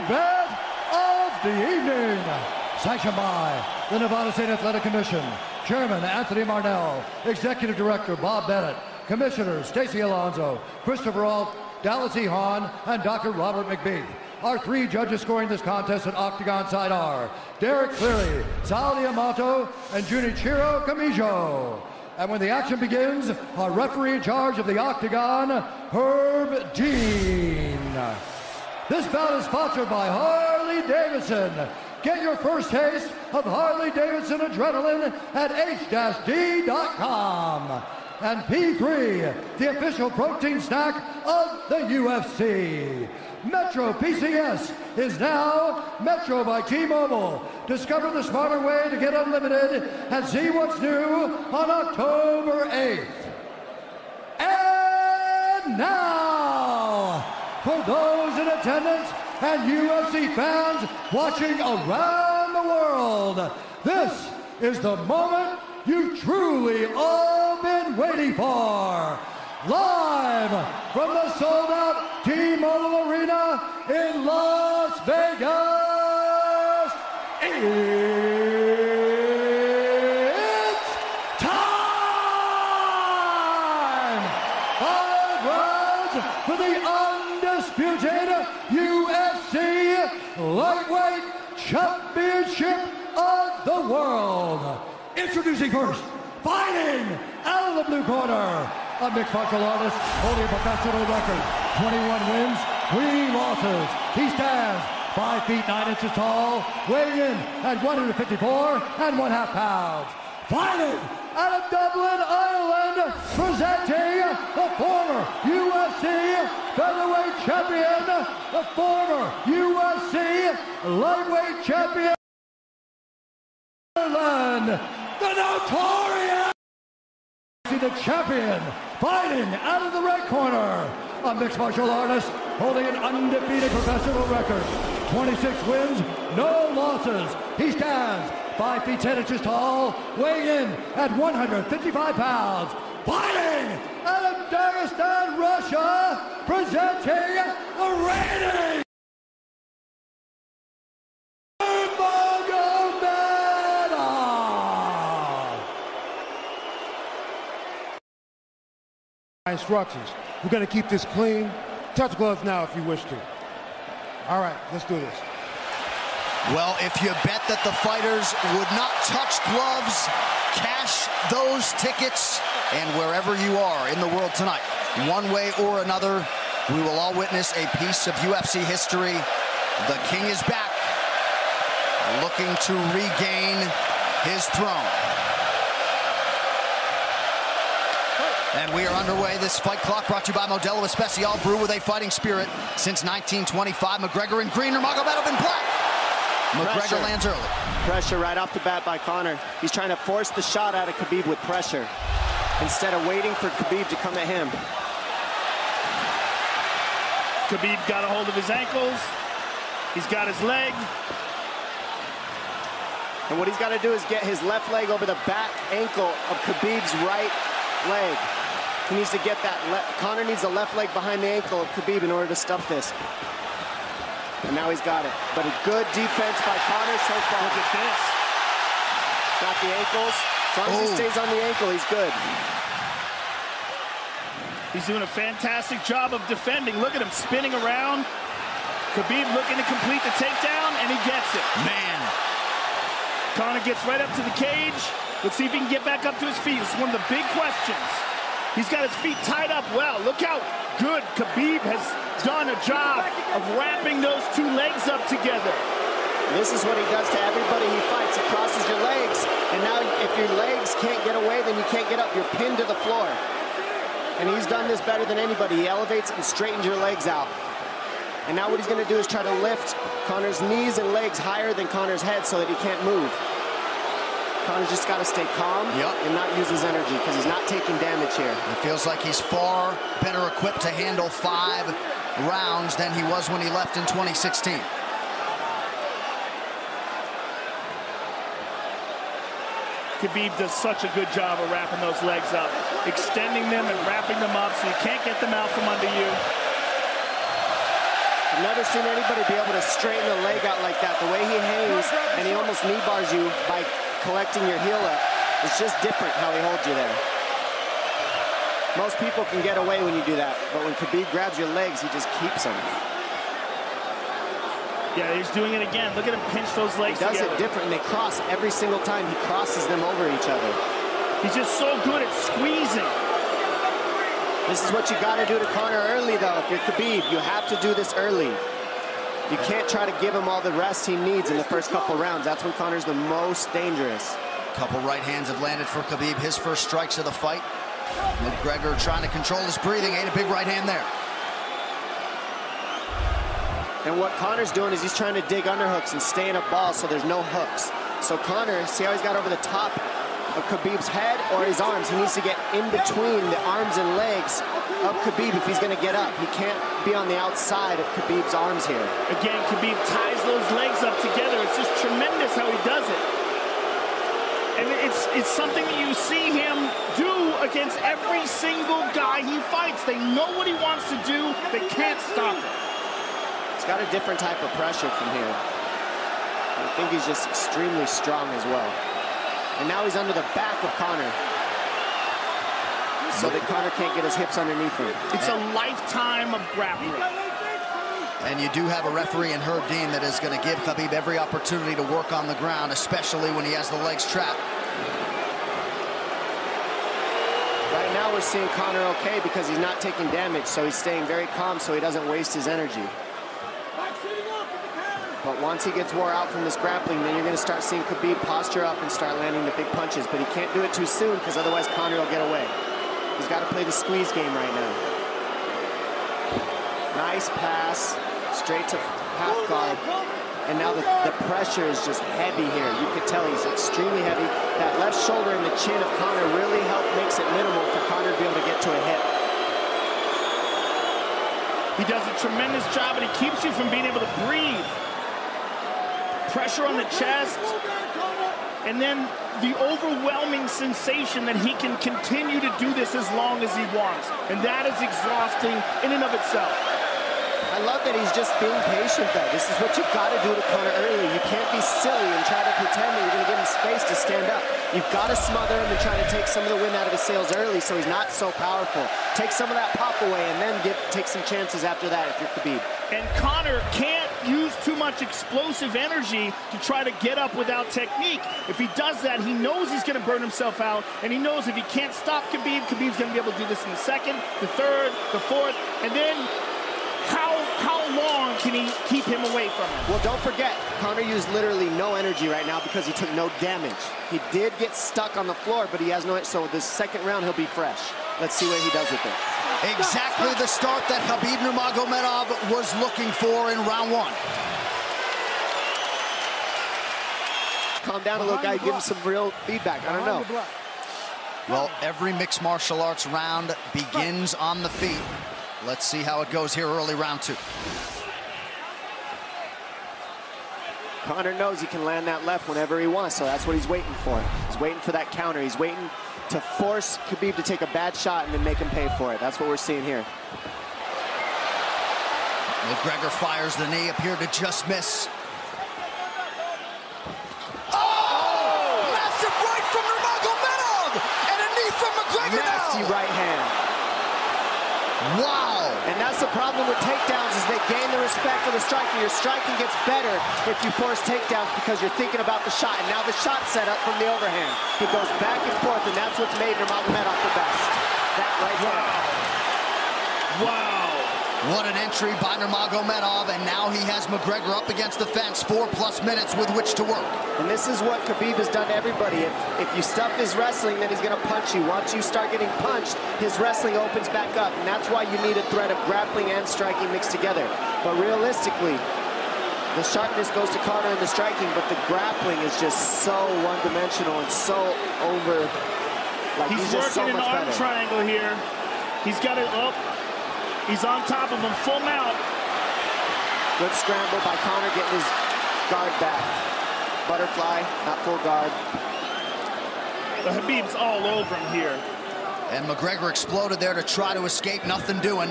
event of the evening. Sanctioned by the Nevada State Athletic Commission, Chairman Anthony Marnell, Executive Director Bob Bennett, Commissioners Stacey Alonso, Christopher Alt, Dallas E. Hahn, and Dr. Robert McBeath. Our three judges scoring this contest at Octagon side are Derek Cleary, Sal Diamato, and Junichiro Kamijo. And when the action begins, our referee in charge of the Octagon, Herb Dean. This bout is sponsored by Harley-Davidson. Get your first taste of Harley-Davidson adrenaline at h-d.com. And P3, the official protein snack of the UFC. Metro PCS is now Metro by T-Mobile. Discover the smarter way to get unlimited and see what's new on October 8th. And now, for those in attendance and UFC fans watching around the world, this is the moment you've truly all been waiting for. Live from the sold-out T-Mobile Arena in Las Vegas, it's time! 5 rounds for the undisputed UFC Lightweight Championship of the World. Introducing first, fighting out of the blue corner, a mixed martial artist holding a professional record, 21 wins, 3 losses. He stands 5 feet 9 inches tall, weighing in at 154.5 pounds. Fighting out of Dublin, Ireland, presenting the former UFC featherweight champion, the former UFC lightweight champion, Ireland, the notorious, the champion, fighting out of the red corner, a mixed martial artist holding an undefeated professional record, 26 wins, no losses. He stands 5 feet 10 inches tall, weighing in at 155 pounds. Fighting out of Dagestan, Russia, presenting the reigning instructions. We're going to keep this clean. Touch gloves now if you wish to. All right, let's do this. Well, if you bet that the fighters would not touch gloves, cash those tickets, and wherever you are in the world tonight, one way or another, we will all witness a piece of UFC history. The King is back, looking to regain his throne. And we are underway. This fight clock brought to you by Modelo Especial, brew with a fighting spirit since 1925. McGregor in green, Nurmagomedov in black. McGregor lands early. Pressure right off the bat by Conor. He's trying to force the shot out of Khabib with pressure instead of waiting for Khabib to come at him. Khabib got a hold of his ankles. He's got his leg. And what he's got to do is get his left leg over the back ankle of Khabib's right leg. He needs to get that. Conor needs the left leg behind the ankle of Khabib in order to stuff this. And now he's got it. But a good defense by Conor so far. Look at this. Got the ankles. As long as he stays on the ankle, he's good. He's doing a fantastic job of defending. Look at him spinning around. Khabib looking to complete the takedown, and he gets it. Man. Conor gets right up to the cage. Let's see if he can get back up to his feet. It's one of the big questions. He's got his feet tied up well. Look how good Khabib has done a job of wrapping those two legs up together. This is what he does to everybody he fights. He crosses your legs, and now if your legs can't get away, then you can't get up. You're pinned to the floor. And he's done this better than anybody. He elevates and straightens your legs out. And now what he's going to do is try to lift Conor's knees and legs higher than Conor's head so that he can't move. Conor's just got to stay calm and not use his energy because he's not taking damage here. It feels like he's far better equipped to handle 5 rounds than he was when he left in 2016. Khabib does such a good job of wrapping those legs up, extending them and wrapping them up so you can't get them out from under you. I've never seen anybody be able to straighten the leg out like that. The way he hangs and he almost knee bars you by collecting your heel up. It's just different how he holds you there. Most people can get away when you do that, but when Khabib grabs your legs, he just keeps them. Yeah, he's doing it again. Look at him pinch those legs together. He does it different, and they cross every single time. He crosses them over each other. He's just so good at squeezing. This is what you got to do to Conor early, though. If you're Khabib, you have to do this early. You can't try to give him all the rest he needs in the first couple rounds. That's when Conor's the most dangerous. Couple right hands have landed for Khabib. His first strikes of the fight. McGregor trying to control his breathing. Ate a big right hand there. And what Conor's doing is he's trying to dig underhooks and stay in a ball so there's no hooks. So Conor, see how he's got over the top of Khabib's head or his arms? He needs to get in between the arms and legs of Khabib if he's going to get up. He can't be on the outside of Khabib's arms here. Again, Khabib ties those legs up together. It's just tremendous how he does it. And it's something that you see him do against every single guy he fights. They know what he wants to do. They can't stop it. He's got a different type of pressure from here. I think he's just extremely strong as well. And now he's under the back of Conor, so that Conor can't get his hips underneath him. It's a lifetime of grappling. And you do have a referee in Herb Dean that is going to give Khabib every opportunity to work on the ground, especially when he has the legs trapped. Right now we're seeing Conor okay because he's not taking damage, so he's staying very calm so he doesn't waste his energy. But once he gets wore out from this grappling, then you're going to start seeing Khabib posture up and start landing the big punches. But he can't do it too soon because otherwise Conor will get away. He's got to play the squeeze game right now. Nice pass, straight to half guard. And now the pressure is just heavy here. You can tell he's extremely heavy. That left shoulder and the chin of Conor really makes it minimal for Conor to be able to get to a hit. He does a tremendous job, and he keeps you from being able to breathe. Pressure on the chest, and then the overwhelming sensation that he can continue to do this as long as he wants. And that is exhausting in and of itself. I love that he's just being patient, though. This is what you've got to do to Conor early. You can't be silly and try to pretend that you're going to give him space to stand up. You've got to smother him and try to take some of the wind out of his sails early so he's not so powerful. Take some of that pop away and then take some chances after that if you're Khabib. And Conor can't use too much explosive energy to try to get up without technique. If he does that, he knows he's going to burn himself out, and he knows if he can't stop Khabib, Khabib's going to be able to do this in the second, the third, the fourth, and then how long can he keep him away from him? Well, don't forget, Conor used literally no energy right now because he took no damage. He did get stuck on the floor, but he has no, so this second round he'll be fresh. Let's see what he does with it. Exactly the start that Khabib Nurmagomedov was looking for in round one. Calm down a little, guy. Give him some real feedback. I don't know. Well, every mixed martial arts round begins on the feet. Let's see how it goes here early round two. Conor knows he can land that left whenever he wants, so that's what he's waiting for. He's waiting for that counter. He's waiting to force Khabib to take a bad shot and then make him pay for it. That's what we're seeing here. McGregor fires the knee, appeared to just miss. Oh! Massive right from Nurmagomedov! And a knee from McGregor now! Nasty right hand. Wow! And that's the problem with takedowns is they gain the respect of the striker. Your striking gets better if you force takedowns because you're thinking about the shot. And now the shot set up from the overhand. He goes back and forth, and that's what's made Nurmagomedov the best. That right hand. Wow. What an entry by Nurmagomedov, and now he has McGregor up against the fence, 4+ minutes with which to work. And this is what Khabib has done to everybody. If you stuff his wrestling, then he's going to punch you. Once you start getting punched, his wrestling opens back up, and that's why you need a threat of grappling and striking mixed together. But realistically, the sharpness goes to Conor in the striking, but the grappling is just so one-dimensional and so over. Like he's just so working much an arm better. triangle here. He's got it up. He's on top of him, full mount. Good scramble by Conor, getting his guard back. Butterfly, not full guard. The Khabib's all over him here. And McGregor exploded there to try to escape, nothing doing.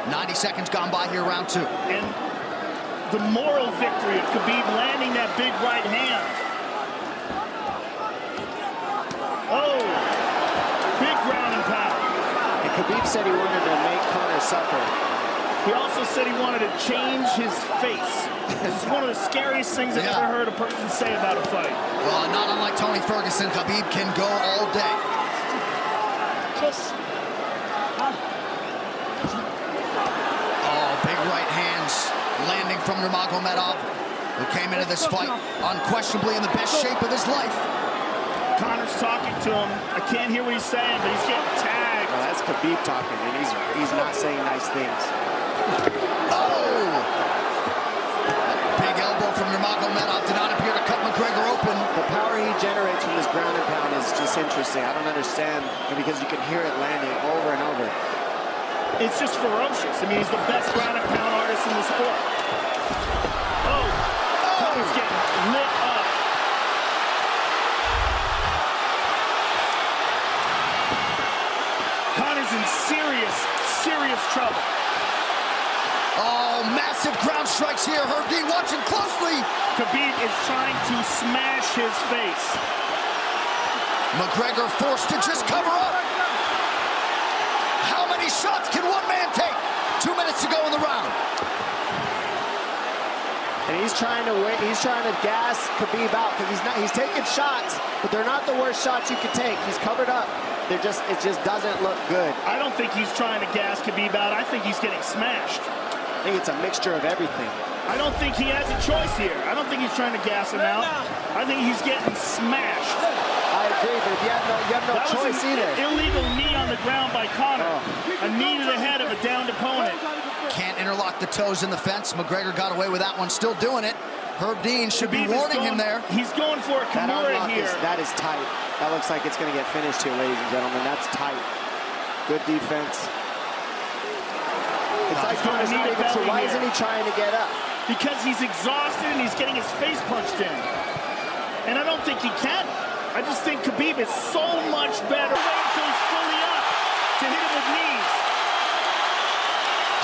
90 seconds gone by here, round two. And the moral victory of Khabib landing that big right hand. Oh, big ground and pound. And Khabib said he wanted to make Conor suffer. He also said he wanted to change his face. This is one of the scariest things I've ever heard a person say about a fight. Well, not unlike Tony Ferguson, Khabib can go all day. Oh, big right hands landing from Nurmagomedov, who came into this fight unquestionably in the best shape of his life. Conor's talking to him. I can't hear what he's saying, but he's getting tagged. Well, that's Khabib talking, and he's not saying nice things. Oh! Big elbow from Nurmagomedov did not appear to cut McGregor open. The power he generates from this ground and pound is just interesting. I don't understand, because you can hear it landing over and over. It's just ferocious. I mean, he's the best ground and pound artist in the sport. Oh! Conor's getting lit up. Conor's in serious trouble. Oh, massive ground strikes here. Herb Dean watching closely. Khabib is trying to smash his face. McGregor forced to just cover up. How many shots can one man take? 2 minutes to go in the round. And he's trying to gas Khabib out, because he's taking shots, but they're not the worst shots you could take. He's covered up. It just doesn't look good. I don't think he's trying to gas Khabib out. I think he's getting smashed. I think it's a mixture of everything. I don't think he has a choice here. I don't think he's trying to gas him out. I think he's getting smashed. I agree, but if you have no choice either. Illegal knee on the ground by Conor. A knee to the head of a downed opponent. Can't interlock the toes in the fence. McGregor got away with that one, still doing it. Herb Dean should be warning him there. He's going for a Conora here. That is tight. That looks like it's going to get finished here, ladies and gentlemen. That's tight. Good defense. It's like Conor's not even sure. Why isn't he trying to get up? Because he's exhausted and he's getting his face punched in. And I don't think he can. I just think Khabib is so much better. Wait until he's fully up to hit him with knees.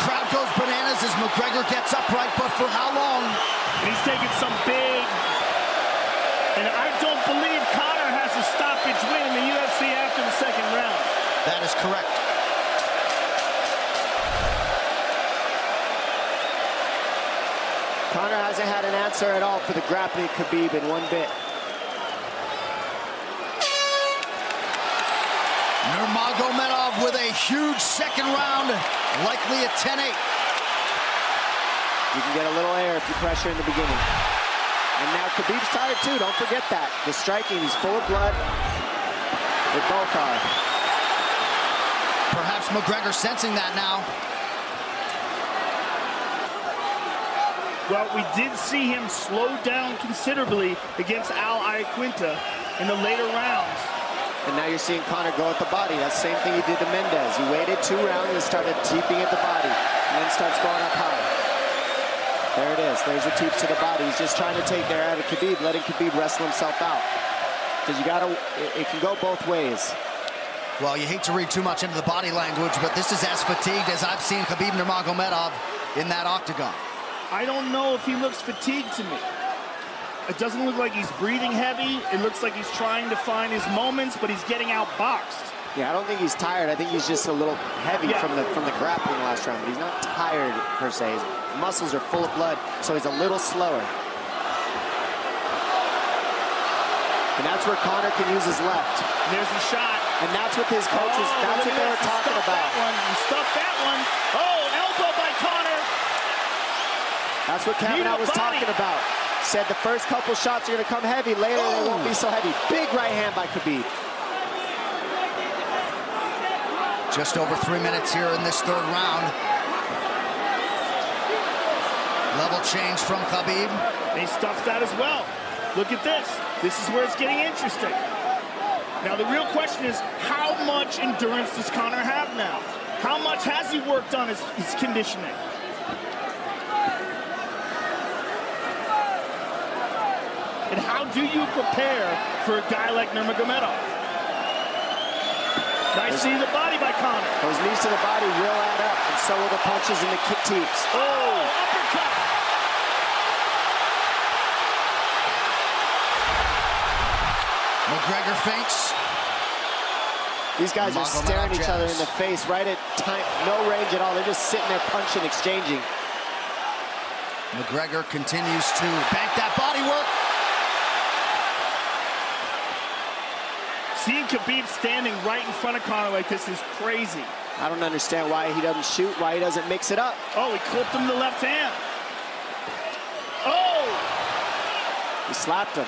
Crowd goes bananas as McGregor gets upright, but for how long? And he's taking some big... And I don't believe Conor has a stoppage win in the UFC after the second round. That is correct. Conor hasn't had an answer at all for the grappling Khabib in one bit. Nurmagomedov with a huge second round, likely a 10-8. You can get a little air if you pressure in the beginning. And now Khabib's tired too, don't forget that. The striking, he's full of blood. They both are. Perhaps McGregor sensing that now. Well, we did see him slow down considerably against Al Iaquinta in the later rounds. And now you're seeing Conor go at the body. That's the same thing he did to Mendez. He waited 2 rounds and started teeping at the body, and then starts going up high. There it is. There's the teeps to the body. He's just trying to take their out of Khabib, letting Khabib wrestle himself out. Because you gotta, it can go both ways. Well, you hate to read too much into the body language, but this is as fatigued as I've seen Khabib Nurmagomedov in that octagon. I don't know if he looks fatigued to me. It doesn't look like he's breathing heavy. It looks like he's trying to find his moments, but he's getting outboxed. Yeah, I don't think he's tired. I think he's just a little heavy from the grappling last round, but he's not tired per se. His muscles are full of blood, so he's a little slower. And that's where Conor can use his left. There's the shot. And that's what his coaches, that's what they were talking about. He stuffed that one. Oh, elbow by Conor. That's what Kavanaugh was talking about. Said the first couple shots are going to come heavy. Later, they won't be so heavy. Big right hand by Khabib. Just over 3 minutes here in this third round. Level change from Khabib. They stuffed that as well. Look at this. This is where it's getting interesting. Now, the real question is, how much endurance does Conor have now? How much has he worked on his conditioning? And how do you prepare for a guy like Nurmagomedov? Nice knee to the body by Conor. Those knees to the body will add up, and so will the punches and the kick teeps. Oh, uppercut. McGregor feints. These guys are staring each other in the face right at time, no range at all. They're just sitting there punching, exchanging. McGregor continues to bank that body work. Seeing Khabib standing right in front of Conor like this is crazy. I don't understand why he doesn't shoot, why he doesn't mix it up. Oh, he clipped him the left hand. Oh! He slapped him.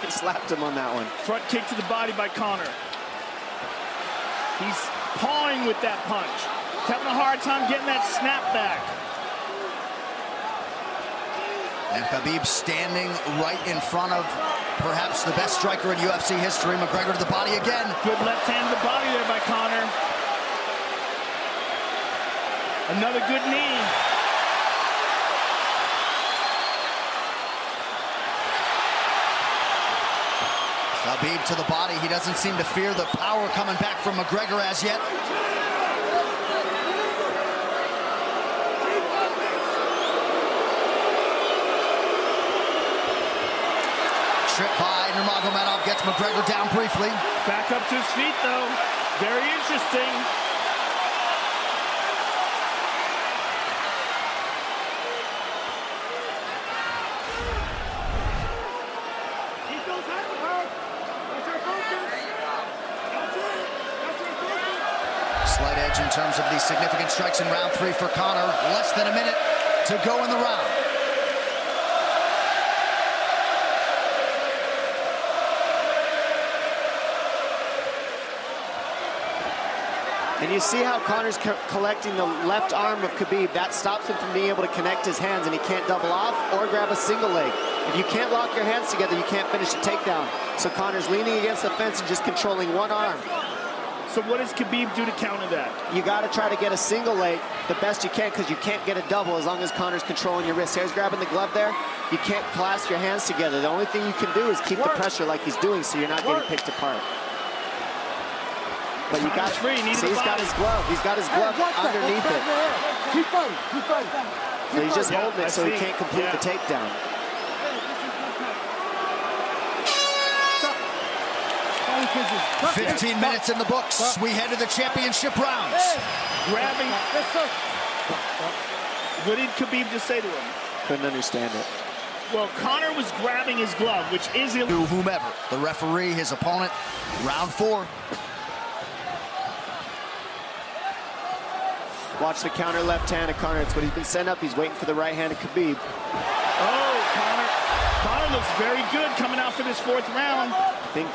He slapped him on that one. Front kick to the body by Conor. He's pawing with that punch. He's having a hard time getting that snap back. And Khabib standing right in front of perhaps the best striker in UFC history. McGregor to the body again. Good left hand to the body there by Conor. Another good knee. Khabib to the body. He doesn't seem to fear the power coming back from McGregor as yet. Trip by Nurmagomedov gets McGregor down briefly. Back up to his feet, though. Very interesting. Slight edge in terms of these significant strikes in round 3 for Conor. Less than a minute to go in the round. And you see how Conor's collecting the left arm of Khabib. That stops him from being able to connect his hands, and he can't double off or grab a single leg. If you can't lock your hands together, you can't finish a takedown. So Conor's leaning against the fence and just controlling one arm. So what does Khabib do to counter that? You got to try to get a single leg the best you can, because you can't get a double as long as Conor's controlling your wrist. Here's grabbing the glove there. You can't clasp your hands together. The only thing you can do is keep the pressure like he's doing, so you're not getting picked apart. But you got free. See, he's got his glove. He's got his glove underneath it. Keep fighting. Keep fighting. So he's just holding it so he can't complete the takedown. Hey. 15 minutes in the books. We head to the championship rounds. Grabbing. What did Khabib just say to him? Couldn't understand it. Well, Conor was grabbing his glove, which is illegal. To whomever, the referee, his opponent, round 4. Watch the counter left hand of Conor. It's what he's been sent up. He's waiting for the right hand of Khabib. Oh, Conor looks very good coming out for this 4th round.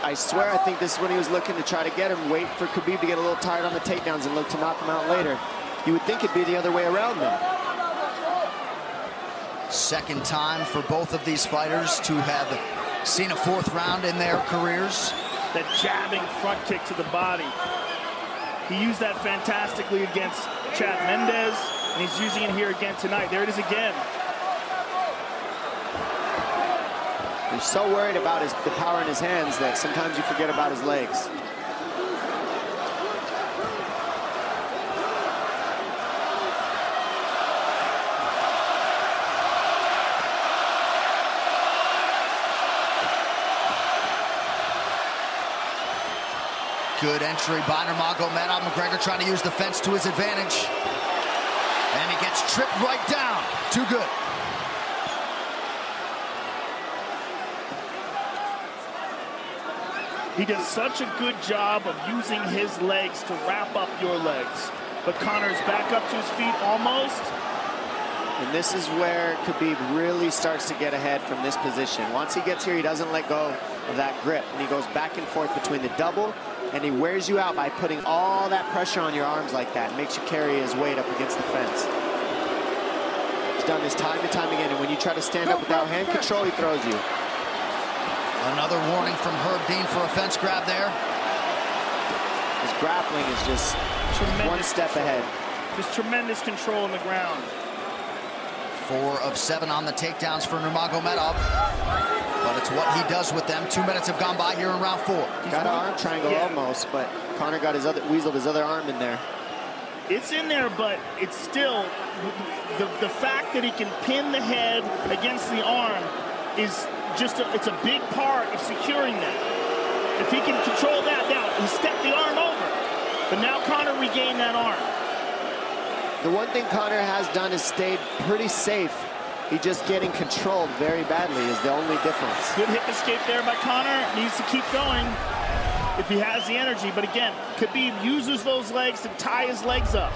I swear, I think this is when he was looking to try to get him, wait for Khabib to get a little tired on the takedowns and look to knock him out later. You would think it'd be the other way around, though. Second time for both of these fighters to have seen a 4th round in their careers. That jabbing front kick to the body. He used that fantastically against Chad Mendes, and he's using it here again tonight. There it is again. He's so worried about the power in his hands that sometimes you forget about his legs. Good entry by Nurmagomedov. McGregor trying to use the fence to his advantage. And he gets tripped right down. Too good. He does such a good job of using his legs to wrap up your legs. But Conor's back up to his feet almost. And this is where Khabib really starts to get ahead from this position. Once he gets here, he doesn't let go of that grip. And he goes back and forth between the double, and he wears you out by putting all that pressure on your arms like that. It makes you carry his weight up against the fence. He's done this time and time again, and when you try to stand up without hand control, he throws you. Another warning from Herb Dean for a fence grab there. His grappling is just one step ahead. Just tremendous control on the ground. 4 of 7 on the takedowns for Nurmagomedov. But it's what he does with them. 2 minutes have gone by here in round 4. Got an arm triangle almost, but Conor got weaseled his other arm in there. It's in there, but it's still the fact that he can pin the head against the arm is just it's a big part of securing that. If he can control that, now he stepped the arm over. But now Conor regained that arm. The one thing Conor has done is stayed pretty safe. He just getting controlled very badly is the only difference. Good hip escape there by Conor. Needs to keep going if he has the energy. But again, Khabib uses those legs to tie his legs up.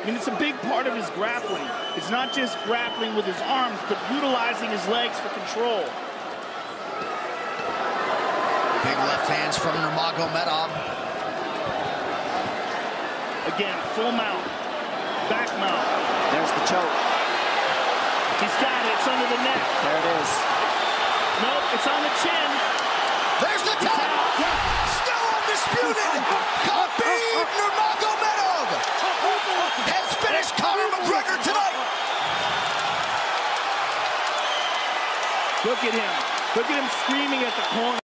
I mean, it's a big part of his grappling. It's not just grappling with his arms, but utilizing his legs for control. Big left hands from Nurmagomedov. Again, full mount, back mount. There's the choke. He's got it, it's under the neck. There it is. Nope, it's on the chin. There's the tap. Still undisputed. Khabib Nurmagomedov has finished Conor McGregor tonight. Look at him. Look at him screaming at the corner.